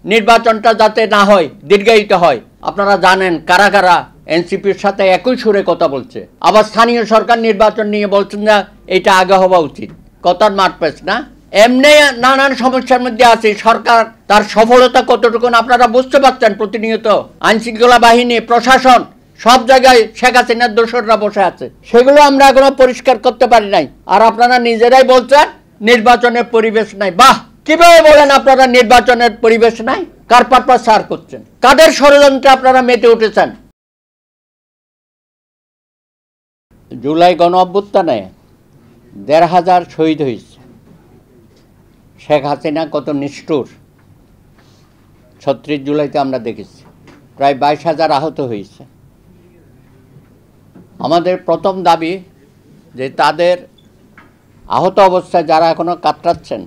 নির্বাচনটা যাতে না হয়, দীর্ঘায়িত হয়। আপনারা জানেন কারা কারা এনসিপির সাথে একই সুরে কথা বলছে। আবার স্থানীয় সরকার নির্বাচন নিয়ে বলছেন না এটা আগে হওয়া উচিত। কথার মারপ্যাচ না। এমনি নানান সমস্যার মধ্যে আছে। সরকার তার সফলতা কতটুকু আপনারা বুঝতে পারছেন। প্রতিনিয়ত আইনশৃঙ্খলা বাহিনী, প্রশাসন সব জায়গায় শেখ হাসিনার দোসররা বসে আছে। সেগুলো আমরা এখনো পরিষ্কার করতে পারি নাই। আর আপনারা নিজেরাই বলছেন নির্বাচনের পরিবেশ নাই। বাহ, কিভাবে বলেন আপনারা নির্বাচনের পরিবেশ নাই? কার পারপাস সার করছেন? কাদের ষড়যন্ত্রে আপনারা মেতে উঠেছেন? জুলাই গণ অভ্যুত্থানে ১৫০০ শহীদ হয়েছে। শেখ হাসিনা কত নিষ্ঠুর ৩৬ জুলাইতে আমরা দেখেছি। প্রায় ২২,০০০ আহত হয়েছে। আমাদের প্রথম দাবি যে তাদের আহত অবস্থায় যারা এখনো কাতরাচ্ছেন,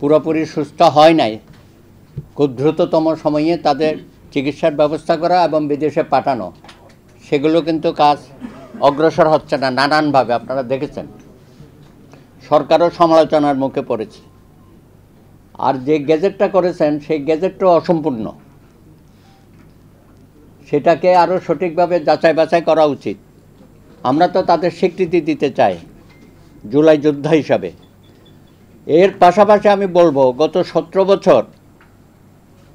পুরোপুরি সুস্থ হয় নাই, খুব দ্রুততম সময়ে তাদের চিকিৎসার ব্যবস্থা করা এবং বিদেশে পাঠানো। সেগুলো কিন্তু কাজ অগ্রসর হচ্ছে না নানানভাবে। আপনারা দেখেছেন সরকারও সমালোচনার মুখে পড়েছে। আর যে গেজেটটা করেছেন সেই গেজেটটাও অসম্পূর্ণ। সেটাকে আরও সঠিকভাবে যাচাই বাছাই করা উচিত। আমরা তো তাদের স্বীকৃতি দিতে চাই জুলাই যোদ্ধা হিসাবে। এর পাশাপাশি আমি বলবো গত ১৭ বছর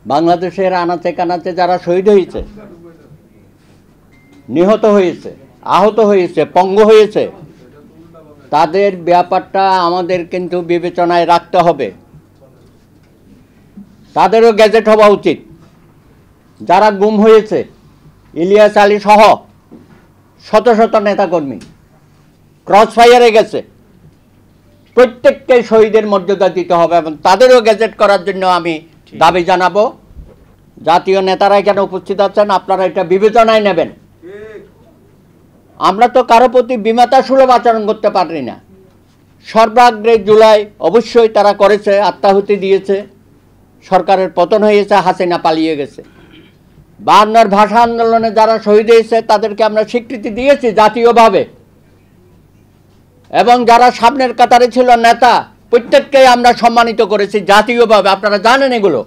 বাংলাদেশের আনাচে কানাচে যারা শহীদ হয়েছে, নিহত হয়েছে, আহত হয়েছে, পঙ্গু হয়েছে, তাদের ব্যাপারটা আমাদের কিন্তু বিবেচনায় রাখতে হবে। তাদেরও গ্যাজেট হওয়া উচিত। যারা গুম হয়েছে, ইলিয়াস আলী সহ শত শত নেতাকর্মী ক্রস ফায়ারে গেছে, প্রত্যেককে শহীদের মর্যাদা দিতে হবে এবং তাদেরও গ্যাজেট করার জন্য আমি দাবি জানাবো। জাতীয় নেতারা এখানে উপস্থিত আছেন, আপনারা এটা বিবেচনায় নেবেন। আমরা তো কারো প্রতি বিমাতা সুলভ আচরণ করতে পারি না। সর্বাগ্রে জুলাই অবশ্যই তারা করেছে, আত্মাহুতি দিয়েছে, সরকারের পতন হয়েছে, হাসিনা পালিয়ে গেছে। ৫২ ভাষা আন্দোলনে যারা শহীদ হয়েছে তাদেরকে আমরা স্বীকৃতি দিয়েছি জাতীয়ভাবে, এবং যারা সামনের কাতারে ছিল নেতা প্রত্যেককেই আমরা সম্মানিত করেছি জাতীয়ভাবে। আপনারা জানেন এগুলো।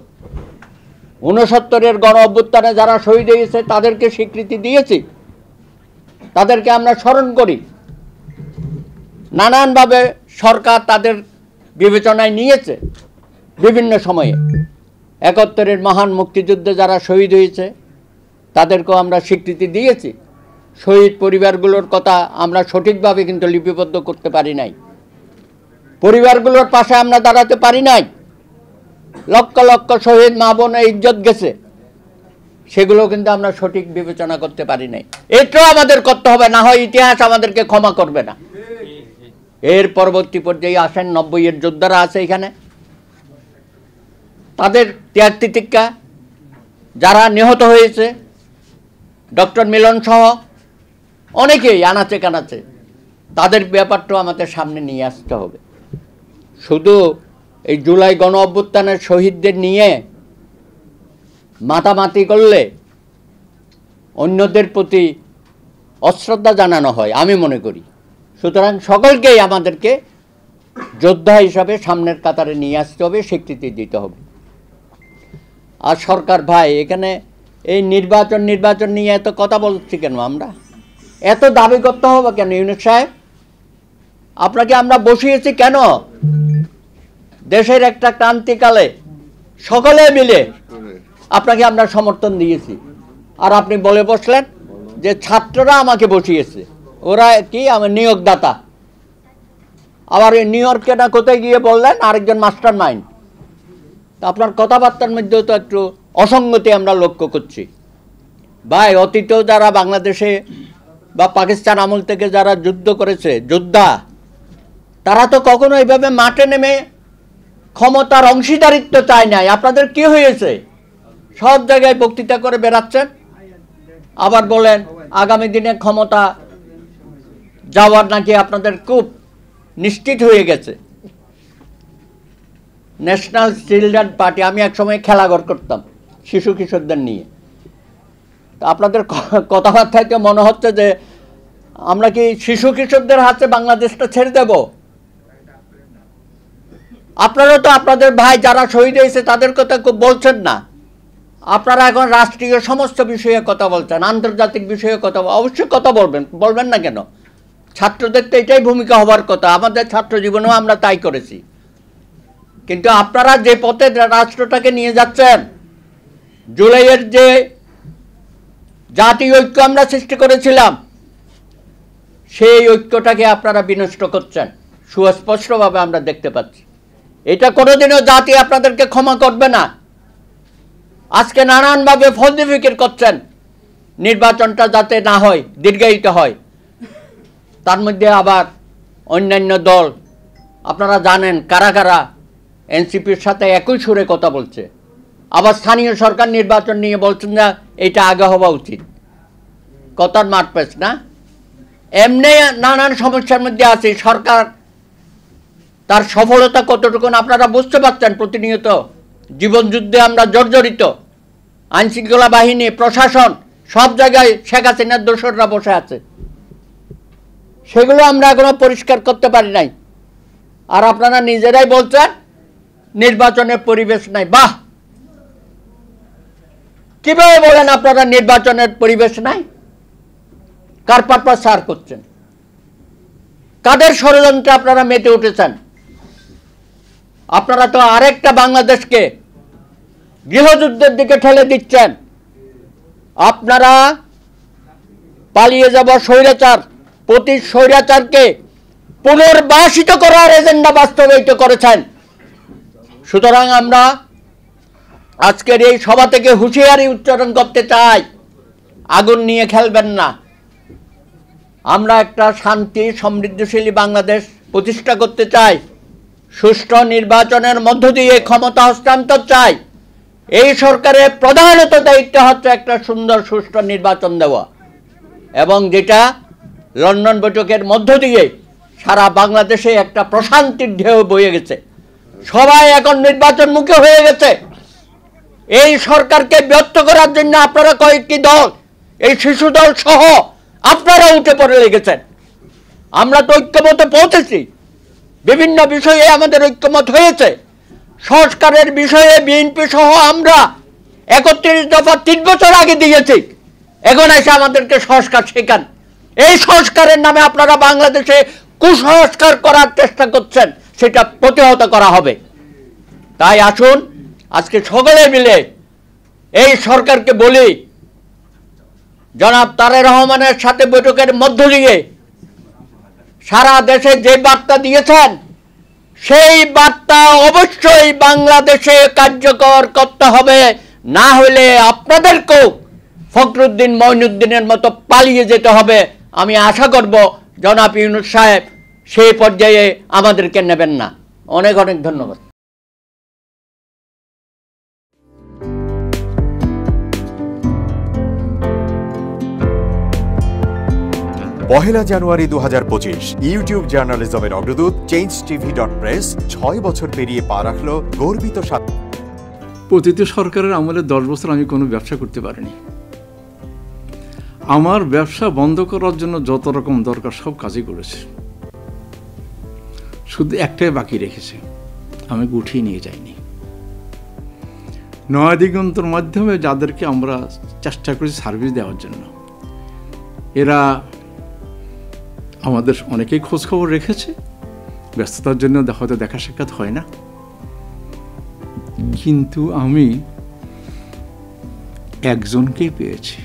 ৬৯-এর গণ অভ্যুত্থানে যারা শহীদ হয়েছে তাদেরকে স্বীকৃতি দিয়েছি, তাদেরকে আমরা স্মরণ করি। নানানভাবে সরকার তাদের বিবেচনায় নিয়েছে বিভিন্ন সময়ে। ৭১-এর মহান মুক্তিযুদ্ধে যারা শহীদ হয়েছে তাদেরকেও আমরা স্বীকৃতি দিয়েছি। শহীদ পরিবারগুলোর কথা আমরা সঠিকভাবে কিন্তু লিপিবদ্ধ করতে পারি নাই। পরিবারগুলোর পাশে আমরা দাঁড়াতে পারি নাই। লক্ষ লক্ষ শহীদ মা বোনের ইজ্জত গেছে, সেগুলো কিন্তু আমরা সঠিক বিবেচনা করতে পারি নাই। এটাও আমাদের করতে হবে, না হয় ইতিহাস আমাদেরকে ক্ষমা করবে না। এর পরবর্তী পর্যায়ে আসেন ৯০-এর যোদ্ধারা আছে এখানে, তাদের ত্যাগ তিতিক্ষা, যারা নিহত হয়েছে, ডক্টর মিলন সহ অনেকেই আনাচে কানাচে, তাদের ব্যাপারটাও আমাদের সামনে নিয়ে আসতে হবে। শুধু এই জুলাই গণ অভ্যুত্থানের শহীদদের নিয়ে মাতামাতি করলে অন্যদের প্রতি অশ্রদ্ধা জানানো হয় আমি মনে করি। সুতরাং সকলকেই আমাদেরকে যোদ্ধা হিসাবে সামনের কাতারে নিয়ে আসতে হবে, স্বীকৃতি দিতে হবে। আর সরকার ভাই এখানে এই নির্বাচন নিয়ে এত কথা বলছি কেন? আমরা এত দাবি করতে হবে কেন? ইউনূস সাহেব, আপনাকে আমরা বসিয়েছি কেন? দেশের একটা ক্রান্তিকালে সকলে মিলে আপনাকে আমরা সমর্থন দিয়েছি, আর আপনি বলে বসলেন যে ছাত্ররা আমাকে বসিয়েছে, ওরা কি আমার নিয়োগদাতা। আবার নিউ ইয়র্কে না কোথায় গিয়ে বললেন আরেকজন মাস্টার মাইন্ড। তা আপনার কথাবার্তার মধ্যেও তো একটু অসঙ্গতি আমরা লক্ষ্য করছি। ভাই, অতীতেও যারা বাংলাদেশে বা পাকিস্তান আমল থেকে যারা যুদ্ধ করেছে, যোদ্ধা, তারা তো কখনো এইভাবে মাঠে নেমে ক্ষমতার অংশীদারিত্ব চায় নাই। আপনাদের কি হয়েছে? সব জায়গায় বক্তৃতা করে বেড়াচ্ছেন, আবার বলেন আগামী দিনে ক্ষমতা যাওয়ার নাকি আপনাদের খুব নিশ্চিত হয়ে গেছে। ন্যাশনাল চিলড্রেন পার্টি, আমি একসময় খেলাঘর করতাম শিশু কিশোরদের নিয়ে। তা আপনাদের কথাবার্তায় তো মনে হচ্ছে যে আমরা কি শিশু কিশোরদের হাতে বাংলাদেশটা ছেড়ে দেব? আপনারা তো আপনাদের ভাই যারা শহীদ হয়েছে তাদের কথা বলছেন না, আপনারা এখন রাষ্ট্রীয় সমস্ত বিষয়ে কথা বলছেন, আন্তর্জাতিক বিষয়ে কথা অবশ্যই কথা বলবেন না কেন? ছাত্রদের তো এটাই ভূমিকা হবার কথা, আমাদের ছাত্র জীবনেও আমরা তাই করেছি। কিন্তু আপনারা যে পথে রাষ্ট্রটাকে নিয়ে যাচ্ছেন, জুলাইয়ের যে জাতীয় ঐক্য আমরা সৃষ্টি করেছিলাম, সেই ঐক্যটাকে আপনারা বিনষ্ট করছেন সুস্পষ্টভাবে আমরা দেখতে পাচ্ছি। এটা কোনোদিনও জাতি আপনাদেরকে ক্ষমা করবে না। আজকে নানানভাবে ফজলি ফিকির করছেন নির্বাচনটা যাতে না হয়, দীর্ঘায়িত হয়। তার মধ্যে আবার অন্যান্য দল, আপনারা জানেন কারা কারা এনসিপির সাথে একই সুরে কথা বলছে। আবার স্থানীয় সরকার নির্বাচন নিয়ে বলছেন না এটা আগে হওয়া উচিত। কথার মারপেস না, এমনি নানান সমস্যার মধ্যে আছে। সরকার তার সফলতা কতটুকু আপনারা বুঝতে পারছেন। প্রতিনিয়ত জীবনযুদ্ধে আমরা জর্জরিত, আইনশৃঙ্খলা বাহিনী, প্রশাসন সব জায়গায় শেখ হাসিনার দোসররা বসে আছে, সেগুলো আমরা এখনো পরিষ্কার করতে পারি নাই। আর আপনারা নিজেরাই বলছেন নির্বাচনের পরিবেশ নাই। বাহ, কিভাবে বলেন আপনারা নির্বাচনের পরিবেশ নাই? কার পারপাস সার করছেন? কাদের ষড়যন্ত্রে আপনারা মেতে উঠেছেন? আপনারা তো আরেকটা বাংলাদেশকে গৃহযুদ্ধের দিকে ঠেলে দিচ্ছেন। আপনারা পালিয়ে যাওয়া স্বৈরাচার, প্রতি স্বৈরাচারকে পুনর্বাসিত করার এজেন্ডা বাস্তবায়িত করেছেন। সুতরাং আমরা আজকের এই সভা থেকে হুঁশিয়ারি উচ্চারণ করতে চাই, আগুন নিয়ে খেলবেন না। আমরা একটা শান্তি সমৃদ্ধশালী বাংলাদেশ প্রতিষ্ঠা করতে চাই, সুষ্ঠু নির্বাচনের মধ্য দিয়ে ক্ষমতা হস্তান্তর চাই। এই সরকারের প্রধানত দায়িত্ব হচ্ছে একটা সুন্দর সুষ্ঠু নির্বাচন দেওয়া, এবং যেটা লন্ডন বৈঠকের মধ্য দিয়ে সারা বাংলাদেশে একটা প্রশান্তির ঢেউ বয়ে গেছে। সবাই এখন নির্বাচনমুখী হয়ে গেছে। এই সরকারকে ব্যর্থ করার জন্য আপনারা কয়েকটি দল, এই শিশু দল সহ আপনারা উঠে পড়ে লেগেছেন। আমরা তো ঐক্যমতে পৌঁছেছি, বিভিন্ন বিষয়ে আমাদের ঐক্যমত হয়েছে। সংস্কারের বিষয়ে বিএনপি সহ আমরা ৩১ দফা ৩ বছর আগে দিয়েছি। এখন এসে আমাদেরকে সংস্কার শেখান। এই সংস্কারের নামে আপনারা বাংলাদেশে কুসংস্কার করার চেষ্টা করছেন, সেটা প্রতিহত করা হবে। তাই আসুন আজকে সকলে মিলে এই সরকারকে বলি, জনাব তারেক রহমানের সাথে বৈঠকের মধ্য দিয়ে সারা দেশে যে বার্তা দিয়েছেন, সেই বার্তা অবশ্যই বাংলাদেশে কার্যকর করতে হবে। না হলে আপনাদেরকেও ফখরুদ্দিন মঈনুদ্দিনের মতো পালিয়ে যেতে হবে। আমি আশা করব জনাব ইউনূস সাহেব সেই পর্যায়ে আমাদেরকে নেবেন না। অনেক অনেক ধন্যবাদ। পহেলা জানুয়ারি 2025 ইউটিউব জার্নালিজমের অগ্রদূত changetv.press 6 বছর পেরিয়ে পা রাখল গর্বিত। প্রতিটি সরকারের আমলে 10 বছর আমি কোনো ব্যবসা করতে পারিনি। আমার ব্যবসা বন্ধ করার জন্য যত রকম দরকার সব কাজই করেছে, শুধু একটাই বাকি রেখেছে, আমি গুটিয়ে নিয়ে যাইনি। নয়া দিগন্তর মাধ্যমে যাদেরকে আমরা চেষ্টা করেছি সার্ভিস দেওয়ার জন্য, এরা আমাদের অনেকেই খোঁজখবর রেখেছে। ব্যস্ততার জন্য হয়তো দেখা সাক্ষাৎ হয় না, কিন্তু আমি একজনকেই পেয়েছি।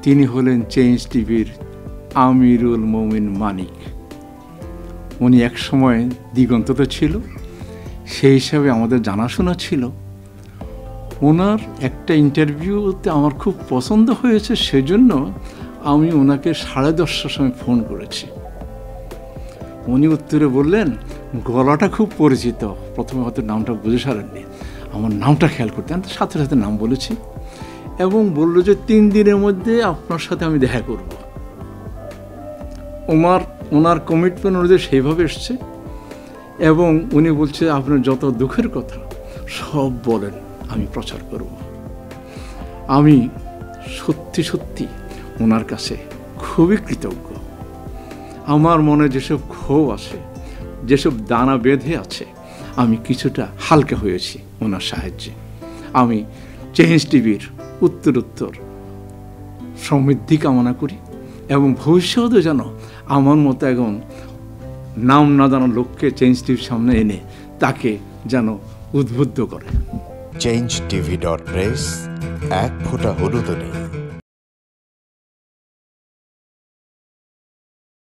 তিনি হলেন চেঞ্জ টিভির আমিরুল মমিন মানিক। উনি এক সময় দিগন্ততে ছিল, সেই হিসাবে আমাদের জানাশোনা ছিল। ওনার একটা ইন্টারভিউতে আমার খুব পছন্দ হয়েছে, সেজন্য আমি ওনাকে 10:30টার সময় ফোন করেছি। উনি উত্তরে বললেন, গলাটা খুব পরিচিত। প্রথমে হয়তো নামটা বুঝে সারেননি, আমার নামটা খেয়াল করতে। আমি সাথে সাথে নাম বলেছি এবং বলল যে 3 দিনের মধ্যে আপনার সাথে আমি দেখা করব। ওনার কমিটমেন্ট অনুযায়ী সেইভাবে এসছে এবং উনি বলছে আপনার যত দুঃখের কথা সব বলেন, আমি প্রচার করব। আমি সত্যি সত্যি ওনার কাছে খুবই কৃতজ্ঞ। আমার মনে যেসব ক্ষোভ আছে যেসব দানা বেঁধে আছে আমি কিছুটা হালকা হয়েছি ওনার সাহায্যে। আমি চেঞ্জ টিভির উত্তরোত্তর সমৃদ্ধি কামনা করি এবং ভবিষ্যতে যেন আমার মতো একজন নাম না জানা লোককে চেঞ্জ টিভির সামনে এনে তাকে যেন উদ্বুদ্ধ করে। changeTV.press, এক ফোঁটা হলুদ নেই।